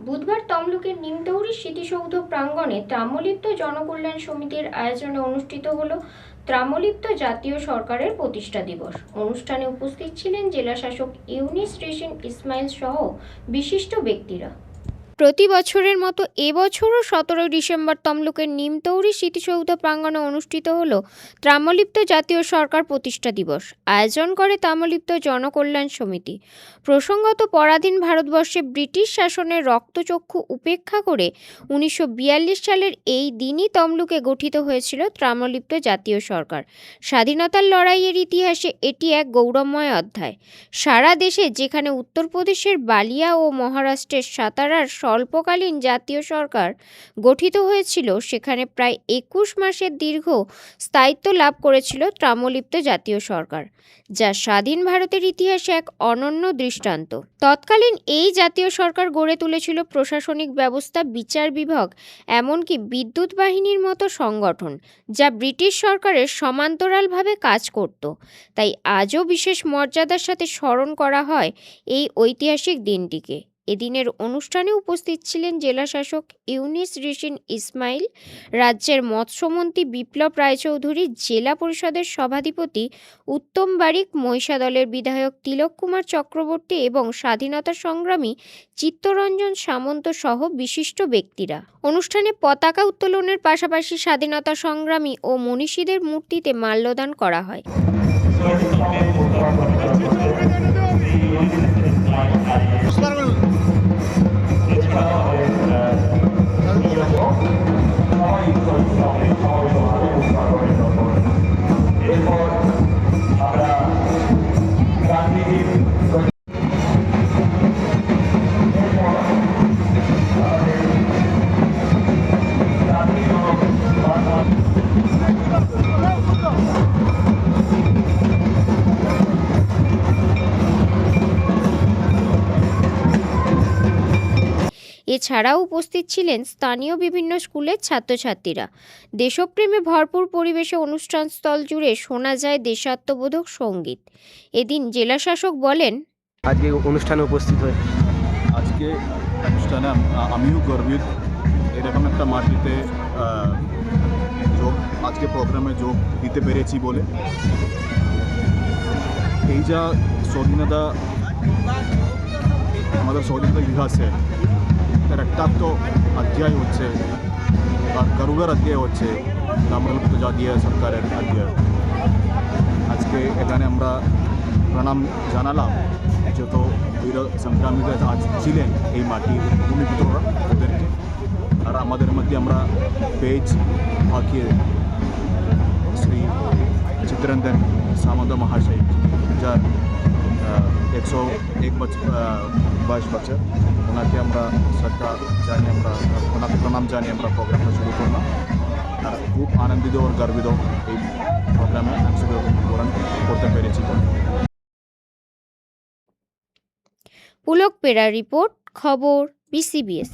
বুধবার তমলুকের নিমতৌরি স্মৃতিসৌধ প্রাঙ্গণে ত্রাম্যলিপ্ত জনকল্যাণ সমিতির আয়োজনে অনুষ্ঠিত হল ত্রাম্যলিপ্ত জাতীয় সরকারের প্রতিষ্ঠা দিবস। অনুষ্ঠানে উপস্থিত ছিলেন জেলাশাসক ইউনিস রেশিন ইসমাইল সহ বিশিষ্ট ব্যক্তিরা। প্রতি বছরের মতো এবছরও 17 ডিসেম্বর তমলুকের নিমতৌরি স্মৃতিসৌধ প্রাঙ্গণে অনুষ্ঠিত হল ত্রাম্যলিপ্ত জাতীয় সরকার প্রতিষ্ঠা দিবস। আয়োজন করে ত্রাম্যলিপ্ত জনকল্যাণ সমিতি। প্রসঙ্গত, পরাধীন ভারতবর্ষে ব্রিটিশ শাসনের রক্তচক্ষু উপেক্ষা করে 1942 সালের এই দিনই তমলুকে গঠিত হয়েছিল ত্রাম্যলিপ্ত জাতীয় সরকার। স্বাধীনতার লড়াইয়ের ইতিহাসে এটি এক গৌরবময় অধ্যায়। সারা দেশে, যেখানে উত্তরপ্রদেশের বালিয়া ও মহারাষ্ট্রের সাতারার স্বল্পকালীন জাতীয় সরকার গঠিত হয়েছিল, সেখানে প্রায় 21 মাসের দীর্ঘ স্থায়িত্ব লাভ করেছিল ত্রাম্যলিপ্ত জাতীয় সরকার, যা স্বাধীন ভারতের ইতিহাসে এক অনন্য দৃষ্টান্ত। তৎকালীন এই জাতীয় সরকার গড়ে তুলেছিল প্রশাসনিক ব্যবস্থা, বিচার বিভাগ, এমনকি বিদ্যুৎ বাহিনীর মতো সংগঠন, যা ব্রিটিশ সরকারের সমান্তরালভাবে কাজ করত। তাই আজও বিশেষ মর্যাদার সাথে স্মরণ করা হয় এই ঐতিহাসিক দিনটিকে। এদিনের অনুষ্ঠানে উপস্থিত ছিলেন জেলাশাসক ইউনিস রেশিন ইসমাইল, রাজ্যের মৎস্যমন্ত্রী বিপ্লব রায়চৌধুরী, জেলা পরিষদের সভাধিপতি উত্তম বারিক, মহিষা দলের বিধায়ক তিলক কুমার চক্রবর্তী এবং স্বাধীনতা সংগ্রামী চিত্তরঞ্জন সামন্ত সহ বিশিষ্ট ব্যক্তিরা। অনুষ্ঠানে পতাকা উত্তোলনের পাশাপাশি স্বাধীনতা সংগ্রামী ও মনীষীদের মূর্তিতে মাল্যদান করা হয়। এছাড়াও উপস্থিত ছিলেন স্থানীয় বিভিন্ন স্কুলের ছাত্রছাত্রীরা। দেশপ্রেমে ভরপুর পরিবেশে অনুষ্ঠানস্থল জুড়ে শোনা যায় দেশাত্মবোধক সঙ্গীত। এদিন জেলাশাসক বলেন, আজকে অনুষ্ঠানে উপস্থিত হয়ে আজকে অনুষ্ঠানে আমিও গর্বিত এরকম একটা মাটিতে যোগ আজকে প্রোগ্রামে যোগ দিতে পেরেছি বলে। এই যা স্বাধীনতা আমাদের স্বাধীনতা ইতিহাসে তার একটা তো অধ্যায় হচ্ছে আর গর্বের অধ্যায় হচ্ছে ত্রাম্যলিপ্ত জাতীয় সরকারের অধ্যায়। আজকে এখানে আমরা প্রণাম জানালাম যত বীর সংগ্রামীরা আজ ছিলেন এই মাটির ভূমিপুত্ররা, ওদেরকে। আর আমাদের মধ্যে আমরা পেয়েছি বাকি শ্রী চিত্তরঞ্জন সামন্ত মহাশয়, যার 101 বছর। ওনাকে আমরা শ্রদ্ধা জানিয়ে ওনাকে প্রণাম জানিয়ে আমরা প্রোগ্রামটা শুরু করলাম। আর খুব আনন্দিত ও গর্বিত এই প্রোগ্রামে অংশগ্রহণ করতে পেরেছি। পুলক পেরা রিপোর্ট, খবর BCBS।